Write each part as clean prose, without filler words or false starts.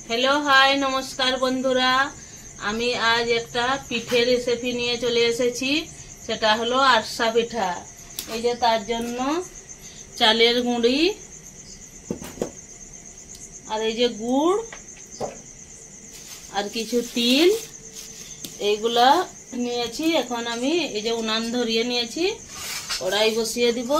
Hello hi नमस्कार बंधुरा आमी आज एक पिठे रेसिपि निये चले एसेछि सेटा हलो आरसा पिठा। এই যে তার জন্য চালের গুঁড়ি আর এই যে গুড় আর কিছু তিল এইগুলা নিয়েছি। এখন আমি এই যে উনান ধরিয়ে নিয়েছি, কড়াই বসিয়ে দিব।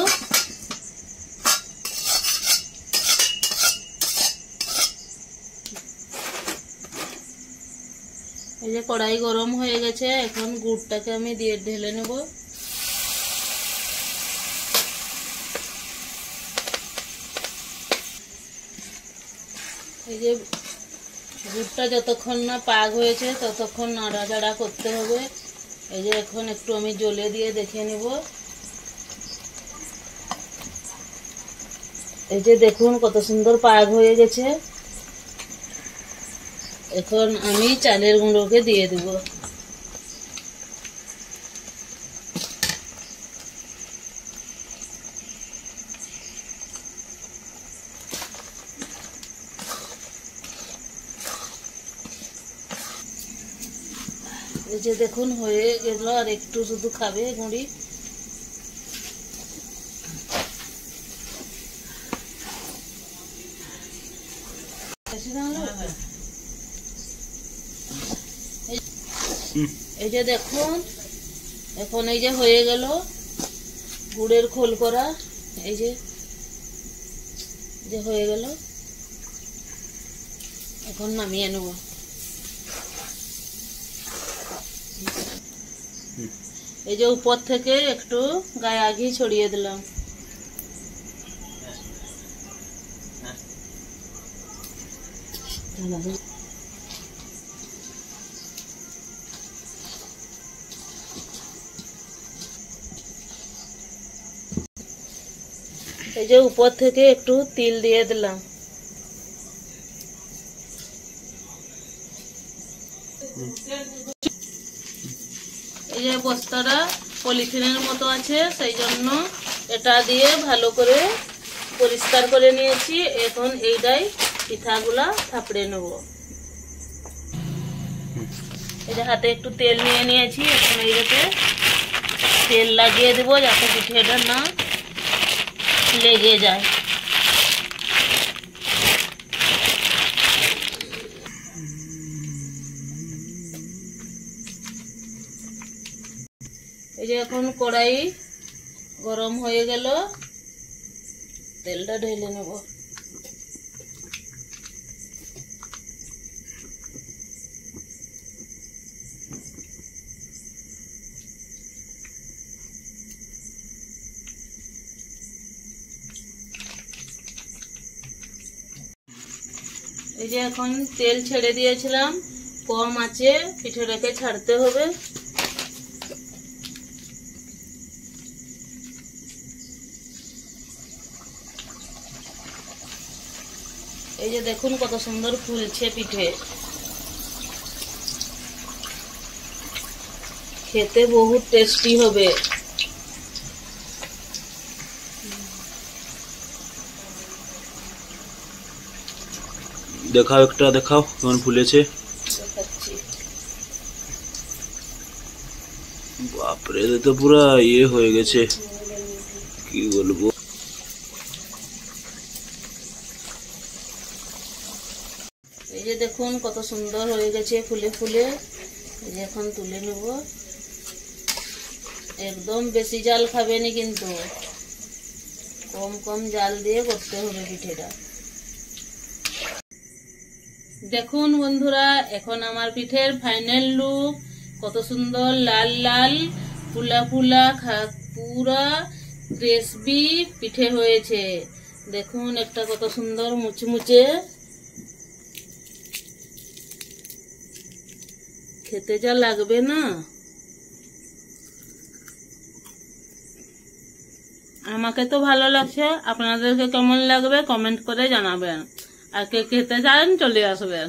এই যে কড়াই গরম হয়ে গেছে, এখন গুড়টাকে আমি দিয়ে ঢেলে নেব। এই যে গুড়টা যতক্ষণ না পাক হয়েছে ততক্ষণ নাড়াচাড়া করতে হবে। এই যে এখন একটু আমি জ্বলে দিয়ে দেখে নেব। এই যে দেখুন কত সুন্দর পাক হয়ে গেছে। এখন আমি চালের গুঁড়োকে দিয়ে দেব। এই যে দেখুন হয়ে গেল, আর একটু শুধু খাবে গুঁড়ি। এই যে দেখুন এখন এই যে হয়ে গেল গুড়ের খোল করা। এই যে হয়ে গেল, এখন নামিয়ে নেব। এই যে উপর থেকে একটু গায়ে ঘি ছড়িয়ে দিলাম। এই যে উপর থেকে একটু তিল দিয়ে দিলাম। এই যে বস্তাটা পলিথিনের মতো আছে, সেই জন্য এটা দিয়ে ভালো করে পরিষ্কার করে নিয়েছি। এখন এইটাই পিঠাগুলা থাপড়ে নেব। এই যে হাতে একটু তেল নিয়ে নিয়েছি, এখন এইটাতে তেল লাগিয়ে দেবো যাতে পিঠেটা না লেগে যায়। এই যে এখন কড়াই গরম হয়ে গেল, তেলটা ঢেলে নেব। এই যে এখন তেল ছেড়ে দিয়েছিলাম, কম আঁচে পিঠেটাকে ছাড়তে হবে। এই যে দেখুন কত সুন্দর ফুলছে পিঠে, খেতে বহুত টেস্টি হবে। দেখাও একটা, দেখাও কেমন ফুলেছে। বাপরে, তো পুরা ইয়ে হয়ে গেছে, কি বলবো। এই যে দেখুন কত সুন্দর হয়ে গেছে ফুলে ফুলে। এই যে এখন তুলে নেব। একদম বেশি জাল খাবেনি কিন্তু, কম কম জাল দিয়ে করতে হবে পিঠেটা। দেখুন বন্ধুরা, এখন আমার পিঠের ফাইনাল লুক। কত সুন্দর লাল লাল ফুলা ফুলা পুরা ক্রিসপি পিঠে হয়েছে। দেখুন একটা কত সুন্দর মুচমুচে, খেতে যা লাগবে না। আমাকে তো ভালো লাগছে, আপনাদেরকে কেমন লাগবে কমেন্ট করে জানাবেন। আর কে খেতে চান চলে আসবেন।